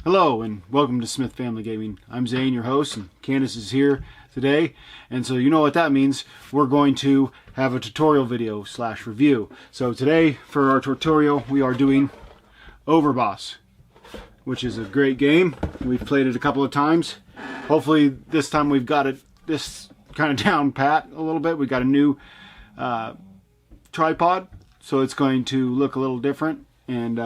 Hello and welcome to Smith Family Gaming. I'm Zane, your host, and Kandace is here today. And so you know what that means. We're going to have a tutorial video / review. So today for our tutorial we are doing Overboss, which is a great game. We've played it a couple of times. Hopefully this time we've got it this kind of down pat a little bit. We got a new tripod, so it's going to look a little different, and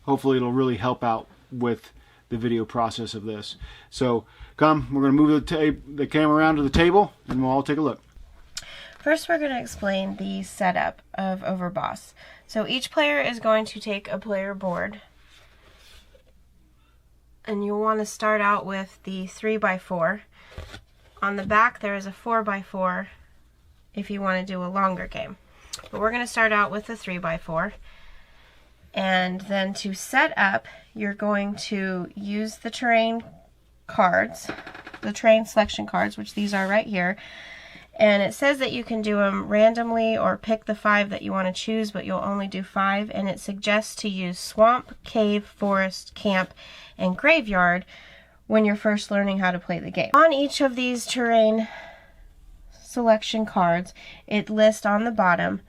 hopefully it'll really help out with the video process of this. So we're going to move the camera around to the table and we'll all take a look. First we're going to explain the setup of Overboss. So each player is going to take a player board, and you'll want to start out with the 3x4. On the back there is a 4x4 if you want to do a longer game. But we're going to start out with the 3x4. And then to set up, you're going to use the terrain cards, the terrain selection cards, which these are right here. And it says that you can do them randomly or pick the 5 that you want to choose, but you'll only do 5. And it suggests to use swamp, cave, forest, camp, and graveyard when you're first learning how to play the game. On each of these terrain selection cards, it lists on the bottom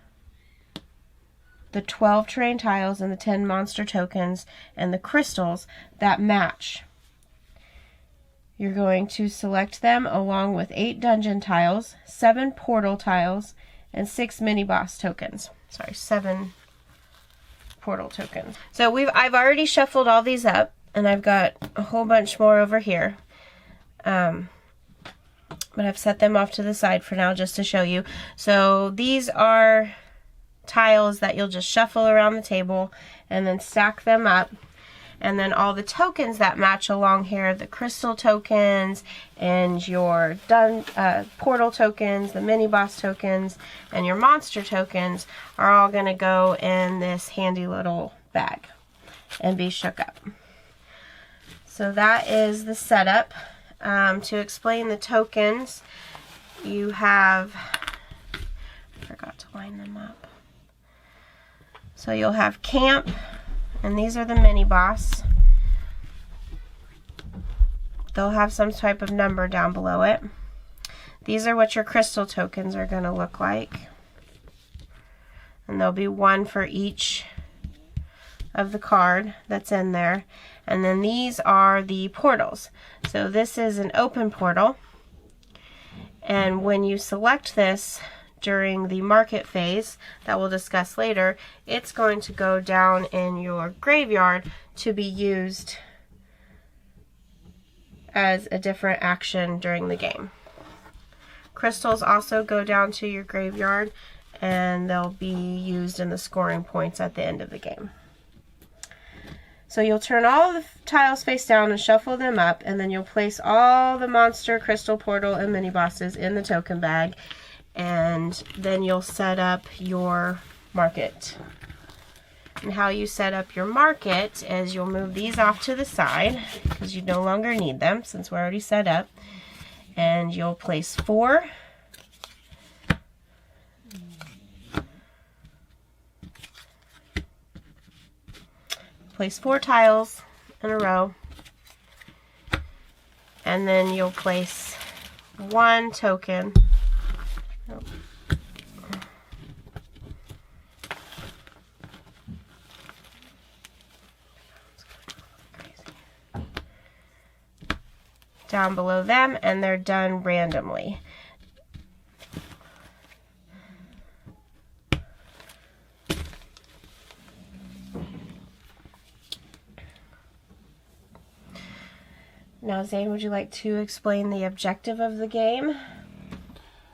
the 12 terrain tiles and the 10 monster tokens and the crystals that match. You're going to select them along with 8 dungeon tiles, 7 portal tiles, and 6 mini boss tokens. Sorry, 7 portal tokens. So I've already shuffled all these up, and I've got a whole bunch more over here. But I've set them off to the side for now just to show you. So these are tiles that you'll just shuffle around the table and then stack them up. And then all the tokens that match along here, the crystal tokens and your portal tokens, the mini boss tokens, and your monster tokens are all going to go in this handy little bag and be shook up. So that is the setup. To explain the tokens, you have, I forgot to line them up. So you'll have camp, and these are the mini boss. They'll have some type of number down below it. These are what your crystal tokens are going to look like. And there'll be 1 for each of the card that's in there. And then these are the portals. So this is an open portal. And when you select this during the market phase that we'll discuss later, it's going to go down in your graveyard to be used as a different action during the game. Crystals also go down to your graveyard, and they'll be used in the scoring points at the end of the game. So you'll turn all the tiles face down and shuffle them up, and then you'll place all the monster, crystal, portal, and mini bosses in the token bag, and then you'll set up your market. And how you set up your market is you'll move these off to the side because you no longer need them since we're already set up, and you'll place 4 tiles in a row, and then you'll place 1 token. Down below them, and they're done randomly. Now, Zane, would you like to explain the objective of the game?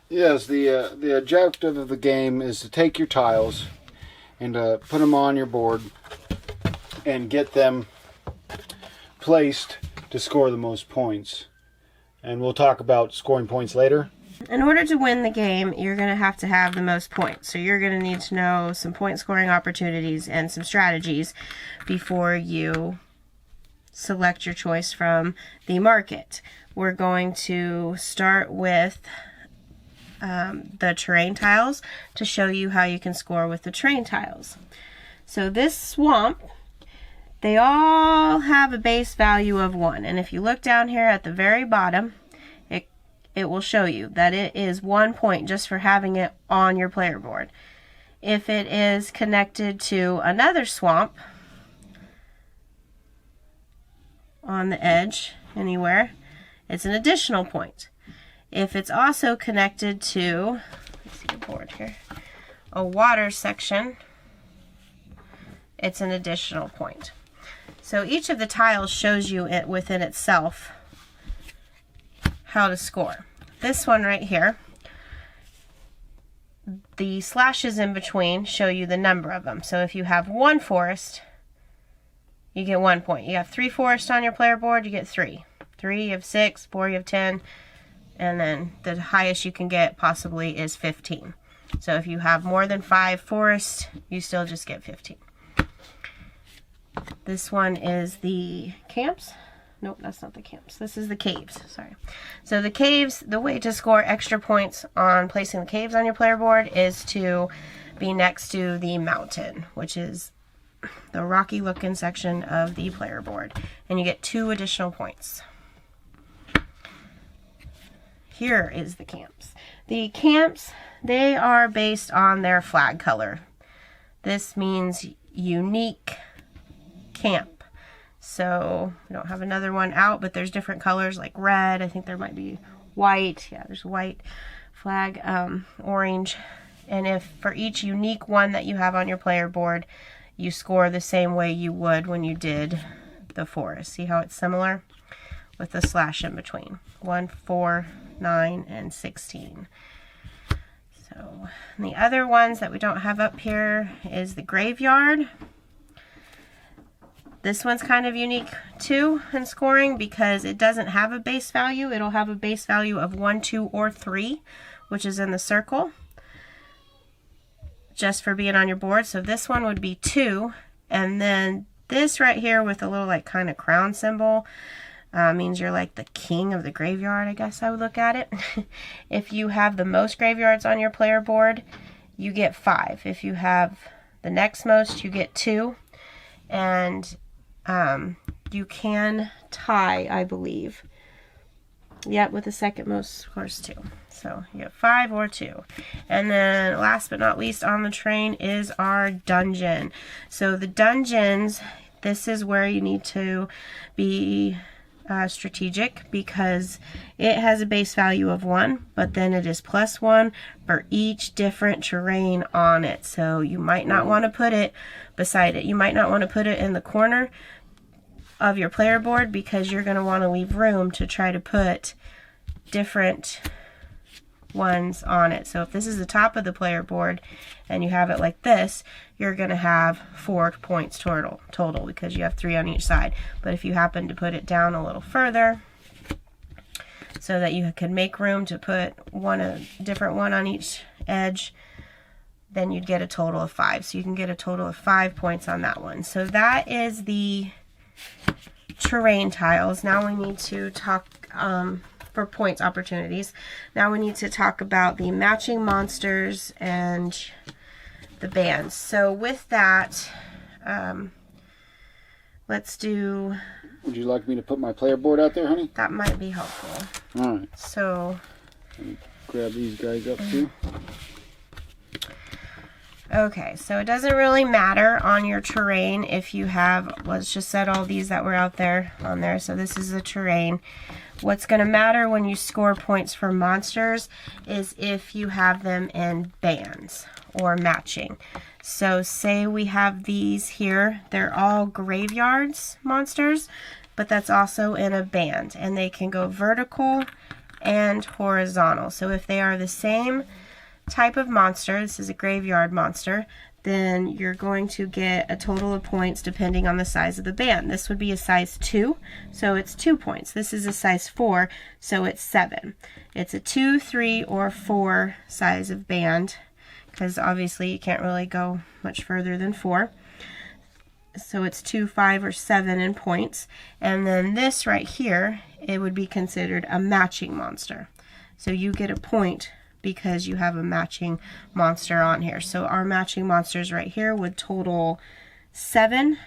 Yes, the objective of the game is to take your tiles and put them on your board and get them placed to score the most points. And we'll talk about scoring points later. In order to win the game, you're going to have the most points. So you're going to need to know some point scoring opportunities and some strategies before you select your choice from the market. We're going to start with the terrain tiles to show you how you can score with the terrain tiles. So this swamp they all have a base value of 1. And if you look down here at the very bottom, it will show you that it is 1 point just for having it on your player board. If it is connected to another swamp on the edge anywhere, it's an additional point. If it's also connected to, let's see the board here, a water section, it's an additional point. So each of the tiles shows you it within itself how to score. This one right here, the slashes in between show you the number of them. So if you have 1 forest, you get 1 point. You have 3 forests on your player board, you get 3. 3, you have 6, 4, you have 10, and then the highest you can get possibly is 15. So if you have more than 5 forests, you still just get 15. This one is the camps. Nope, that's not the camps. This is the caves, sorry. So the caves, the way to score extra points on placing the caves on your player board is to be next to the mountain, which is the rocky looking section of the player board. And you get 2 additional points. Here is the camps. The camps, they are based on their flag color. This means unique camp. So we don't have another one out, but there's different colors like red. I think there might be white. Yeah, there's white flag, orange. And if for each unique one that you have on your player board, you score the same way you would when you did the forest. See how it's similar with the slash in between. 1, 4, 9, and 16. So and the other ones that we don't have up here is the graveyard. This one's kind of unique too in scoring because it doesn't have a base value. It'll have a base value of 1, 2, or 3, which is in the circle, just for being on your board. So this one would be 2, and then this right here with a little like kind of crown symbol means you're like the king of the graveyard, I guess I would look at it. If you have the most graveyards on your player board, you get 5. If you have the next most, you get 2. And you can tie, I believe. Yep, with the second most scores 2. So you have 5 or 2. And then last but not least on the train is our dungeon. So the dungeons, this is where you need to be strategic because it has a base value of 1, but then it is +1 for each different terrain on it. So you might not want to put it beside it. You might not want to put it in the corner of your player board because you're going to want to leave room to try to put different ones on it. So if this is the top of the player board and you have it like this, you're going to have 4 points total because you have 3 on each side. But if you happen to put it down a little further so that you can make room to put a different one on each edge, then you'd get a total of 5. So you can get a total of 5 points on that one. So that is the terrain tiles. Now we need to talk for points opportunities. Now we need to talk about the matching monsters and the bands. So with that, let's do... Would you like me to put my player board out there, honey? That might be helpful. All right. So... Let me grab these guys up too. Okay, so it doesn't really matter on your terrain if you have, let's just set all these that were out there on there. So this is the terrain. What's going to matter when you score points for monsters is if you have them in bands or matching. So say we have these here. They're all graveyards monsters, but that's also in a band. And they can go vertical and horizontal. So if they are the same type of monster, this is a graveyard monster, then you're going to get a total of points depending on the size of the band. This would be a size 2, so it's 2 points. This is a size 4, so it's 7. It's a 2, 3, or 4 size of band, because obviously you can't really go much further than 4. So it's 2, 5, or 7 in points. And then this right here, it would be considered a matching monster. So you get a point because you have a matching monster on here. So our matching monsters right here would total 7,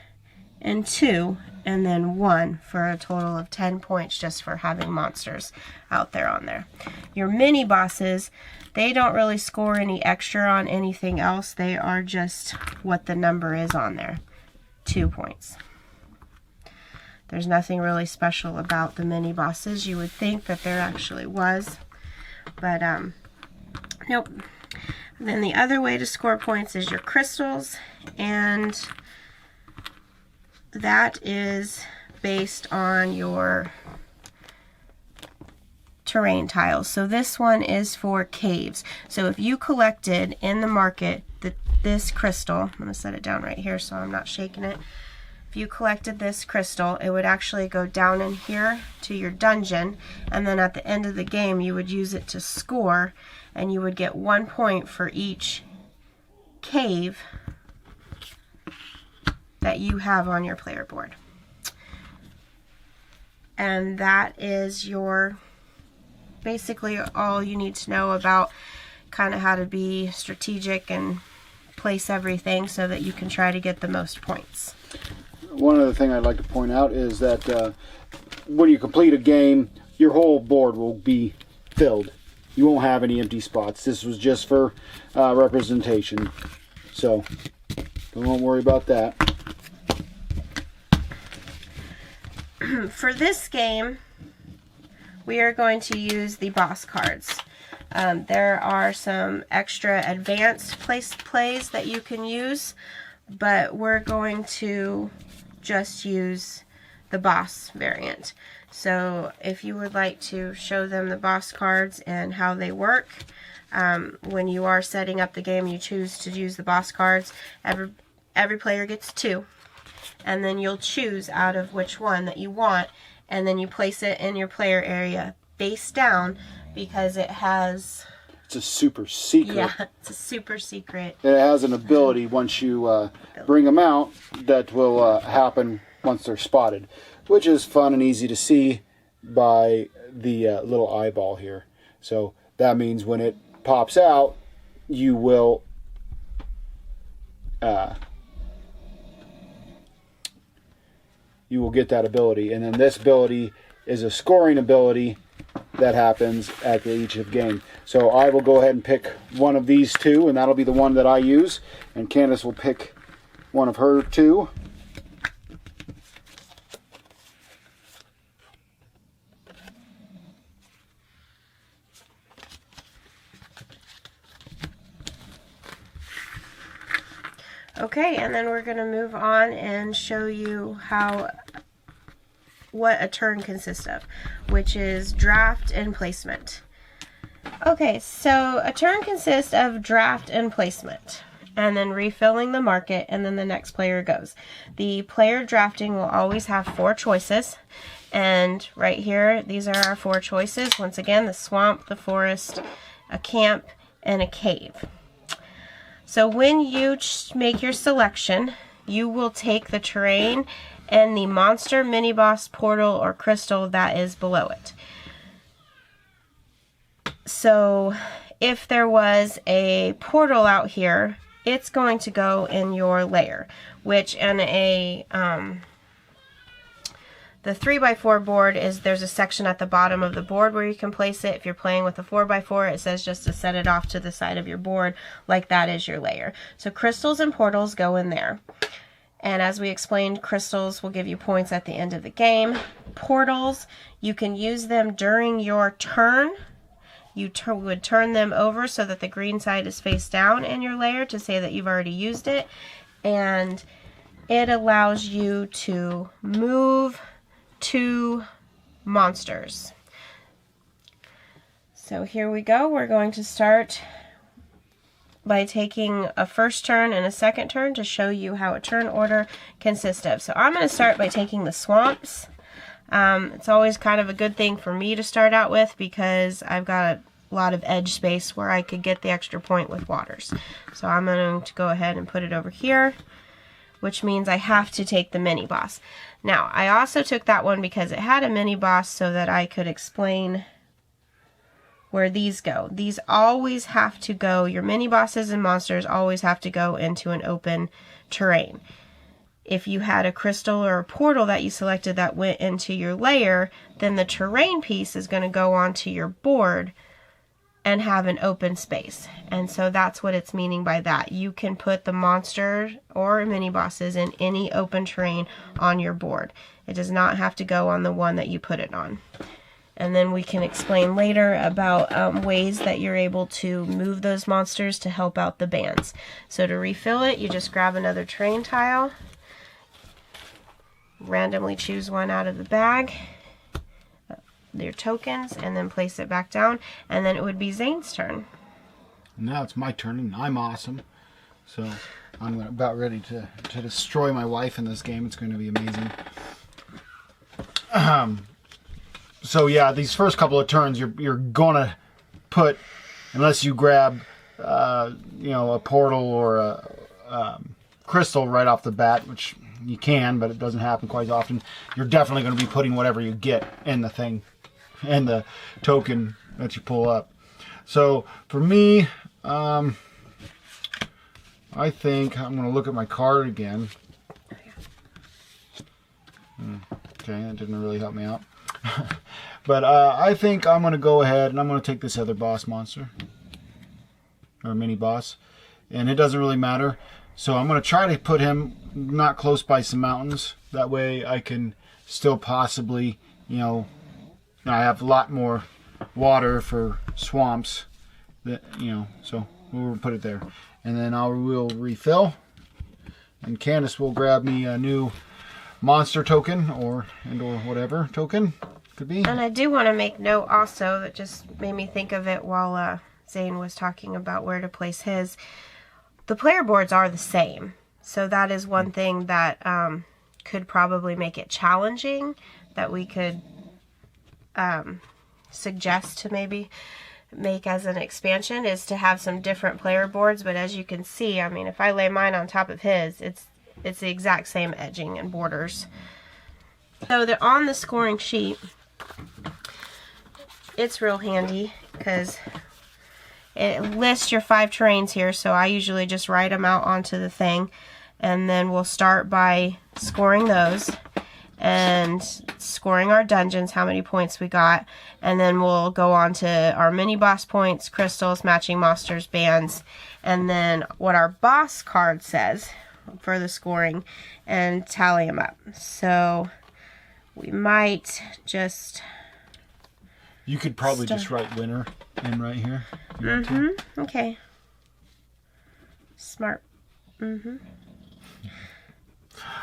and 2, and then 1 for a total of 10 points just for having monsters out there on there. Your mini bosses, they don't really score any extra on anything else. They are just what the number is on there. 2 points. There's nothing really special about the mini bosses. You would think that there actually was, but nope. Then the other way to score points is your crystals, and that is based on your terrain tiles. So this one is for caves. So if you collected in the market this crystal, I'm going to set it down right here so I'm not shaking it. If you collected this crystal, it would actually go down in here to your dungeon, and then at the end of the game you would use it to score, and you would get 1 point for each cave that you have on your player board. And that is your basically all you need to know about kind of how to be strategic and place everything so that you can try to get the most points. One other thing I'd like to point out is that when you complete a game, your whole board will be filled. You won't have any empty spots. This was just for representation, so don't worry about that. For this game, we are going to use the boss cards. There are some extra advanced plays that you can use, but we're going to just use the boss variant. So if you would like to show them the boss cards and how they work, when you are setting up the game, you choose to use the boss cards. Every player gets 2, and then you'll choose out of which one that you want, and then you place it in your player area face down, because it has... It's a super secret. Yeah, it's a super secret. It has an ability once you bring them out that will happen once they're spotted, which is fun and easy to see by the little eyeball here. So that means when it pops out, you will get that ability. And then this ability is a scoring ability that happens at each of game. So I will go ahead and pick one of these 2, and that'll be the one that I use. And Candace will pick one of her 2. Okay, and then we're going to move on and show you what a turn consists of, which is draft and placement. Okay, so a turn consists of draft and placement, and then refilling the market, and then the next player goes. The player drafting will always have 4 choices, and right here, these are our 4 choices. Once again, the swamp, the forest, a camp, and a cave. So when you make your selection, you will take the terrain and the monster, mini boss, portal, or crystal that is below it. So if there was a portal out here, it's going to go in your layer, which in the 3x4 board there's a section at the bottom of the board where you can place it. If you're playing with a 4x4, it says just to set it off to the side of your board, like that is your layer. So crystals and portals go in there. And as we explained, crystals will give you points at the end of the game. Portals, you can use them during your turn. You would turn them over so that the green side is face down in your layer to say that you've already used it. And it allows you to move 2 monsters. So here we go. We're going to start by taking a first turn and a second turn to show you how a turn order consists of. So I'm going to start by taking the swamps. It's always kind of a good thing for me to start out with because I've got a lot of edge space where I could get the extra point with waters. So I'm going to go ahead and put it over here, which means I have to take the mini boss. Now, I also took that one because it had a mini boss so that I could explain where these go. These always have to go, your mini bosses and monsters always have to go into an open terrain. if you had a crystal or a portal that you selected that went into your layer, then the terrain piece is going to go onto your board and have an open space. And so that's what it's meaning by that. You can put the monster or mini bosses in any open terrain on your board. It does not have to go on the one that you put it on. And then we can explain later about ways that you're able to move those monsters to help out the bands. So to refill it, you just grab another terrain tile, randomly choose one out of the bag, your tokens, and then place it back down, and then it would be Zane's turn. Now it's my turn, and I'm awesome. So I'm about ready to destroy my wife in this game. It's going to be amazing. So yeah, these first couple of turns, you're gonna put, unless you grab, a portal or a crystal right off the bat, which you can, but it doesn't happen quite often. You're definitely going to be putting whatever you get in the thing, in the token that you pull up. So for me, I think I'm going to look at my card again. Okay, that didn't really help me out. But I think I'm going to go ahead and I'm going to take this other boss monster, or mini boss, and it doesn't really matter. So I'm going to try to put him not close by some mountains. That way I can still possibly, I have a lot more water for swamps, so we'll put it there. And then we'll refill, and Kandace will grab me a new monster token or whatever token could be. And I do want to make note also that just made me think of it while Zane was talking about where to place his. The player boards are the same, so that is one thing that could probably make it challenging, that we could suggest to maybe make as an expansion, is to have some different player boards. But as you can see, I mean, if I lay mine on top of his, it's the exact same edging and borders. So they're on the scoring sheet. It's real handy because it lists your 5 terrains here, so I usually just write them out onto the thing, and then we'll start by scoring those and scoring our dungeons, how many points we got, and then we'll go on to our mini boss points, crystals, matching monsters, bands, and then what our boss card says for the scoring, and tally them up. So we might just... You could probably just write winner in right here. Okay. Smart.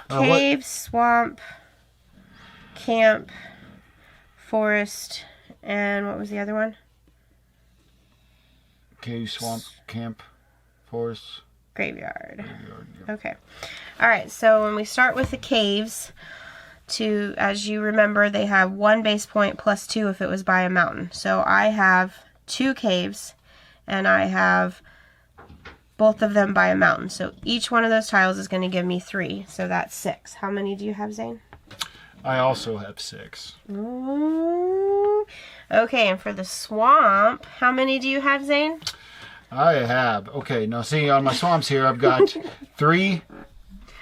Cave, swamp, camp, forest, and what was the other one? Cave, swamp, camp, forest, graveyard. Yeah. Okay. All right. So when we start with the caves, as you remember, they have 1 base point plus 2 if it was by a mountain. So I have 2 caves, and I have both of them by a mountain. So each one of those tiles is going to give me 3. So that's 6. How many do you have, Zane? I also have 6. Ooh. Okay, and for the swamp, how many do you have, Zane? I have. Okay, now see, on my swamps here, I've got 3,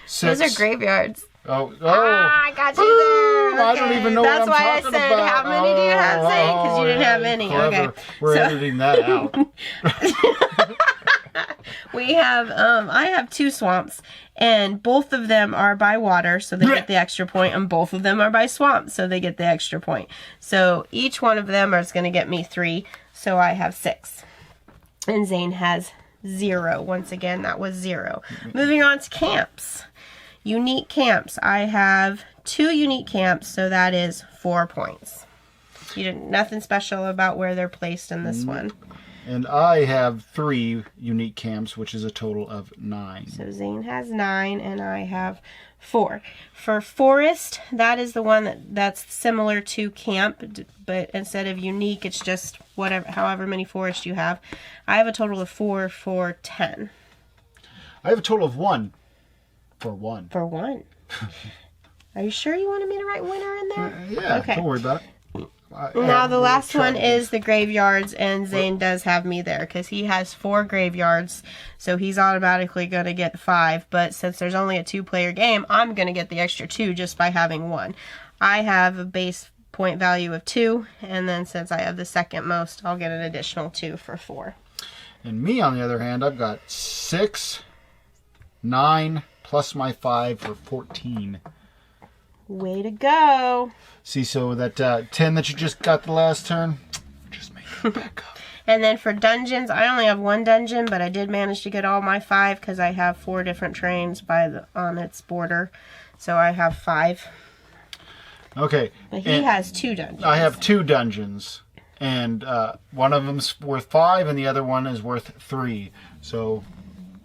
6. Those are graveyards. Oh. I got you there. Okay. I don't even know That's what I'm talking about. That's why I said, how many do you have, Zane? Because you didn't have any. Clever. Okay. We're editing that out. We have, I have 2 swamps, and both of them are by water, so they get the extra point, and both of them are by swamp, so they get the extra point. So each one of them is going to get me 3, so I have 6. And Zane has 0. Once again, that was 0. Moving on to camps. Unique camps. I have 2 unique camps, so that is 4 points. You didn't, nothing special about where they're placed in this one. And I have 3 unique camps, which is a total of 9. So Zane has 9, and I have 4. For forest, that is the one that's similar to camp, but instead of unique, it's just however many forests you have. I have a total of 4 for 10. I have a total of 1 for 1. For 1. Are you sure you wanted me to write winner in there? Yeah, okay. Don't worry about it. Now the last one is the graveyards, and Zane does have me there because he has 4 graveyards, so he's automatically going to get 5. But since there's only a 2-player game, I'm going to get the extra 2 just by having 1. I have a base point value of 2, and then since I have the second most, I'll get an additional 2 for 4. And me, on the other hand, I've got 6, 9, plus my 5 for 14. Way to go. See, so that 10 that you just got the last turn, just make it back up. And then for dungeons, I only have 1 dungeon, but I did manage to get all my 5 because I have 4 different trains on its border. So I have 5. Okay. But he has 2 dungeons. I have 2 dungeons. And one of them's worth 5 and the other one is worth 3. So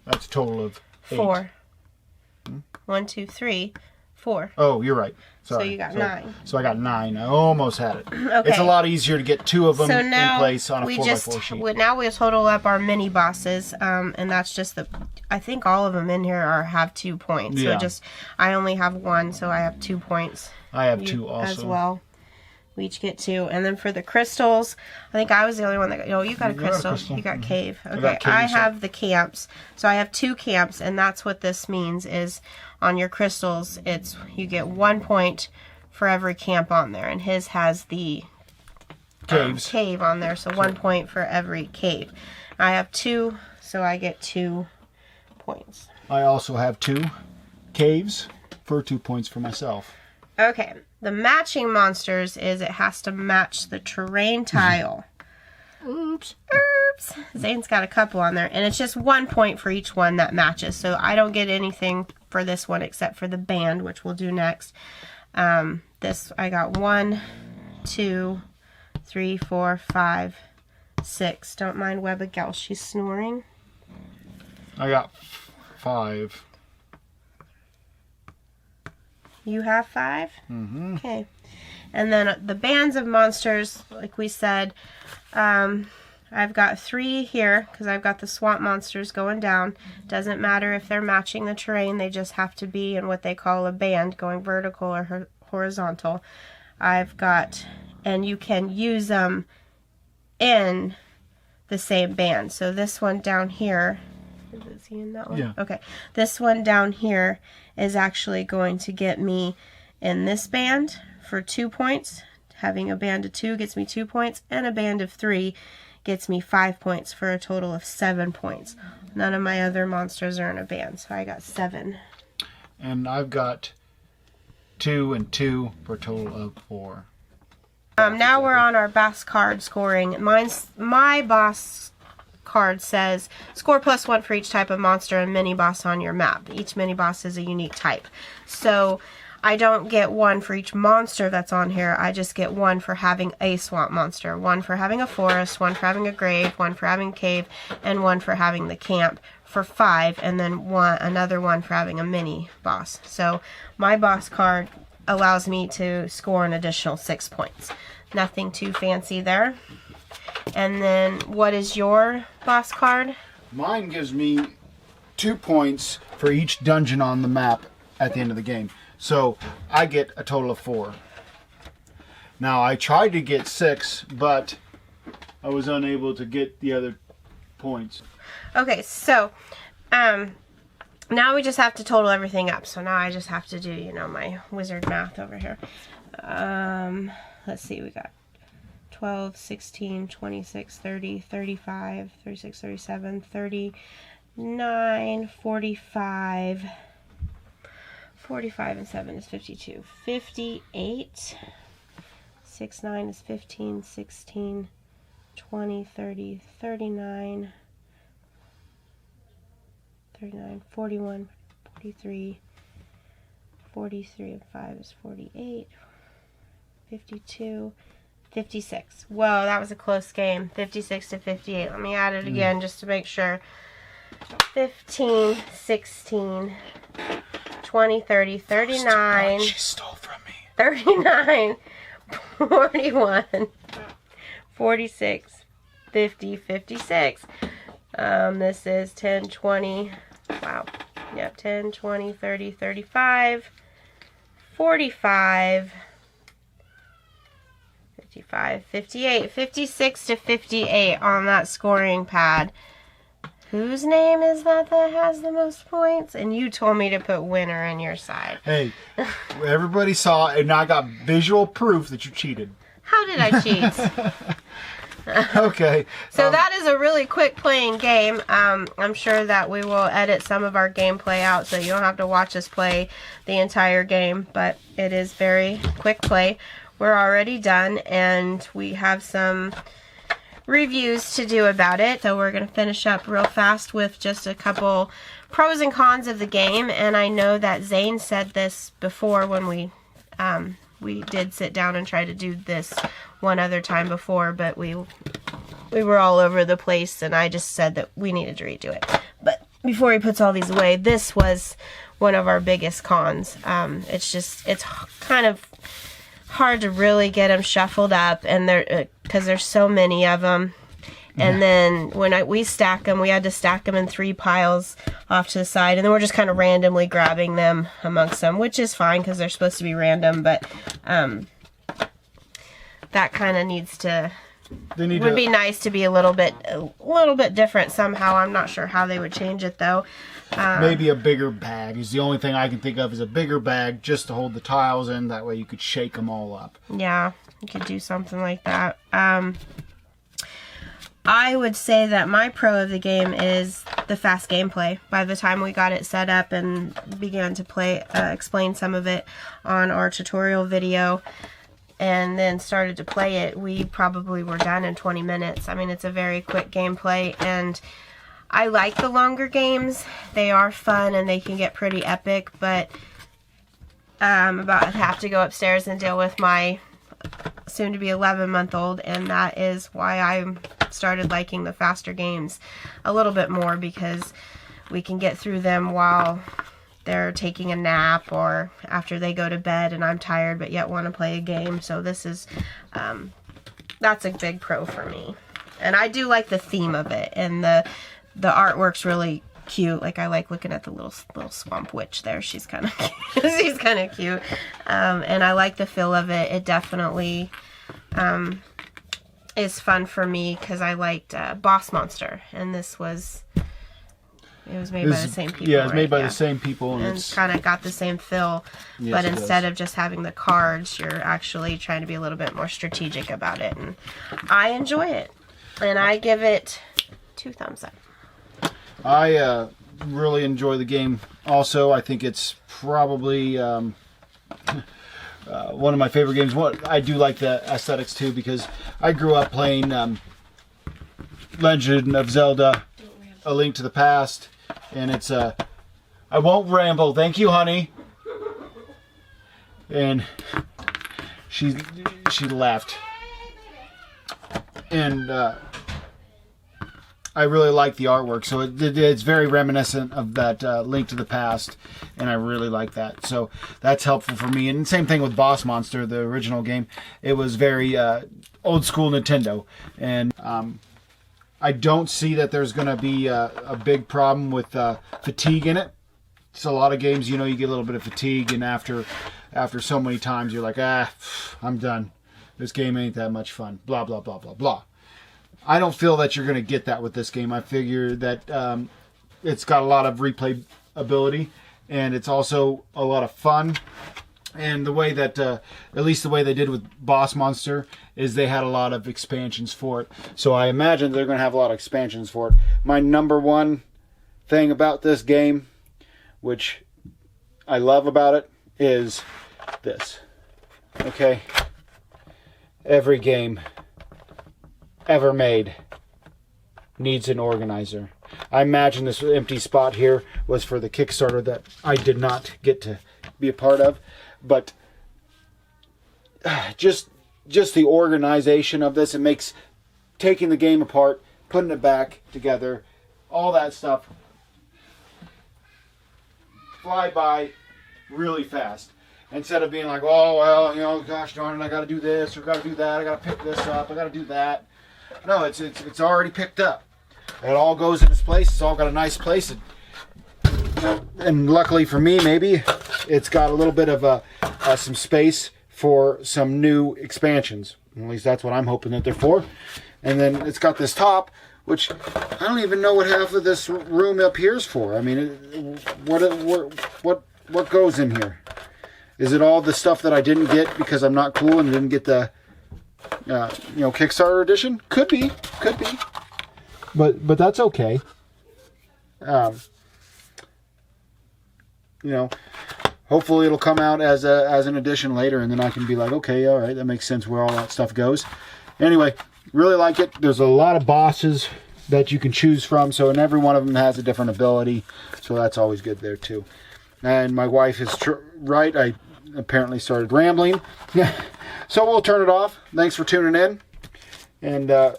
that's a total of 8. 4. 1, 2, 3, 4. Oh, you're right. Sorry. So you got 9. So I got 9. I almost had it. Okay. It's a lot easier to get 2 of them in place on a 4x4 sheet. Now we total up our mini bosses, and that's just I think all of them in here have 2 points. Yeah. So I only have 1, so I have 2 points. I have 2 also. As well. We each get 2. And then for the crystals, I think I was the only one that got... Oh, you got a crystal. You got cave. Okay, I have the camps. So I have 2 camps, and that's what this means is on your crystals, you get 1 point for every camp on there. And his has the cave on there, so 1 point for every cave. I have 2, so I get 2 points. I also have 2 caves for 2 points for myself. Okay, the matching monsters is it has to match the terrain tile. Oops. Zane's got a couple on there, and it's just 1 point for each one that matches. So I don't get anything for this one except for the band, which we'll do next. I got 1, 2, 3, 4, 5, 6. Don't mind Webba Gal, she's snoring. I got 5. You have 5? Mm-hmm. Okay. And then the bands of monsters, like we said, I've got 3 here because I've got the swamp monsters going down. Doesn't matter if they're matching the terrain, they just have to be in what they call a band, going vertical or horizontal. I've got, and you can use them in the same band. So this one down here, is he in that one? Yeah. Okay. This one down here is actually going to get me in this band for 2 points. Having a band of 2 gets me 2 points, and a band of 3 gets me 5 points for a total of 7 points. None of my other monsters are in a band, so I got 7. And I've got 2 and 2 for a total of 4. Now we're on our boss card scoring. My boss card says score +1 for each type of monster and mini boss on your map. Each mini boss is a unique type. So I don't get 1 for each monster that's on here. I just get 1 for having a swamp monster, 1 for having a forest, 1 for having a grave, 1 for having a cave, and 1 for having the camp for 5, and then another 1 for having a mini boss. So my boss card allows me to score an additional 6 points. Nothing too fancy there. And then what is your boss card? Mine gives me 2 points for each dungeon on the map at the end of the game. So I get a total of 4. Now I tried to get 6, but I was unable to get the other points. Okay, so now we just have to total everything up. So now I just have to do, my wizard math over here. Let's see, we got 12, 16, 26, 30, 35, 36, 37, 39, 45. 45 and 7 is 52. 58. 6, 9 is 15, 16, 20, 30, 39, 41, 43, 43 and 5 is 48, 52, 56. Whoa, that was a close game. 56 to 58. Let me add it again just to make sure. 15, 16, 20, 30, 39. She stole from me. 39, 41, 46, 50, 56. This is 10, 20. Wow. Yep, 10, 20, 30, 35, 45, 55, 58, 56 to 58 on that scoring pad. Whose name is that has the most points? And you told me to put winner on your side. Hey, everybody saw, and I got visual proof that you cheated. How did I cheat? Okay. So that is a really quick playing game. I'm sure that we will edit some of our gameplay out so you don't have to watch us play the entire game, but it is very quick play. We're already done, and we have some reviews to do about it, so we're going to finish up real fast with just a couple pros and cons of the game. And I know that Zane said this before when we did sit down and try to do this one other time before, but we were all over the place, and I just said that we needed to redo it. But before he puts all these away, this was one of our biggest cons. It's kind of hard to really get them shuffled up, and because there's so many of them. And then when we stack them, we had to stack them in 3 piles off to the side, and then we're just kind of randomly grabbing them amongst them, which is fine because they're supposed to be random, but that kind of needs to would be nice to be a little bit different somehow. I'm not sure how they would change it though. Maybe a bigger bag is the only thing I can think of, is a bigger bag just to hold the tiles in. That way you could shake them all up. Yeah, you could do something like that. I would say that my pro of the game is the fast gameplay. By the time we got it set up and began to play, explain some of it on our tutorial video, and then started to play it, we probably were done in 20 minutes. I mean, it's a very quick gameplay, and I like the longer games. They are fun and they can get pretty epic, but I'm about to have to go upstairs and deal with my soon-to-be 11-month-old, and that is why I started liking the faster games a little bit more, because we can get through them while they're taking a nap or after they go to bed and I'm tired but yet want to play a game. So this is that's a big pro for me, and I do like the theme of it, and the artwork's really cute. Like, I like looking at the little swamp witch there. She's kind of cute. She's kind of cute, and I like the feel of it. It definitely is fun for me because I liked Boss Monster, and it was made by the same people. Yeah, it's made by the same people, and it's kind of got the same feel. Yes, but instead of just having the cards, you're actually trying to be a little bit more strategic about it, and I enjoy it, and I give it 2 thumbs up. I really enjoy the game also. I think it's probably one of my favorite games. I do like the aesthetics too, because I grew up playing Legend of Zelda, A Link to the Past, and it's I won't ramble. Thank you, honey. And she left. And I really like the artwork, so it's very reminiscent of that Link to the Past, and I really like that. So that's helpful for me. And same thing with Boss Monster, the original game. It was very old school Nintendo, and I don't see that there's going to be a big problem with fatigue in it. So a lot of games, you get a little bit of fatigue, and after so many times, you're like, I'm done. This game ain't that much fun. Blah, blah, blah, blah, blah. I don't feel that you're going to get that with this game. I figure that it's got a lot of replay ability, and it's also a lot of fun. And the way that, at least the way they did with Boss Monster, is they had a lot of expansions for it. So I imagine they're going to have a lot of expansions for it. My number one thing about this game, which I love about it, is this. Okay? Every game ever made needs an organizer. I imagine this empty spot here was for the Kickstarter that I did not get to be a part of, but just the organization of this, it makes taking the game apart, putting it back together, all that stuff fly by really fast. Instead of being like, oh well, gosh darn it, I got to do this or got to do that, I got to pick this up, I got to do that. No, it's already picked up. It all goes in its place. It's all got a nice place, and luckily for me, maybe it's got a little bit of some space for some new expansions. At least that's what I'm hoping that they're for. And then it's got this top, which I don't even know what half of this room up here is for. I mean, what goes in here? Is it all the stuff that I didn't get because I'm not cool and didn't get the Kickstarter edition? Could be. But that's okay. Hopefully it'll come out as an edition later, and then I can be like, okay, all right, that makes sense where all that stuff goes. Anyway, really like it. There's a lot of bosses that you can choose from, and every one of them has a different ability, so that's always good there too. And my wife is right. I apparently started rambling. So we'll turn it off. Thanks for tuning in and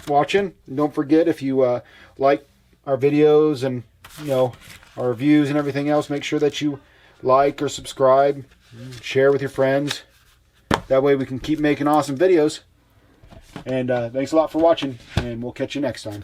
watching. And don't forget, if you like our videos and our reviews and everything else, make sure that you like or subscribe, share with your friends. That way we can keep making awesome videos. And thanks a lot for watching, and we'll catch you next time.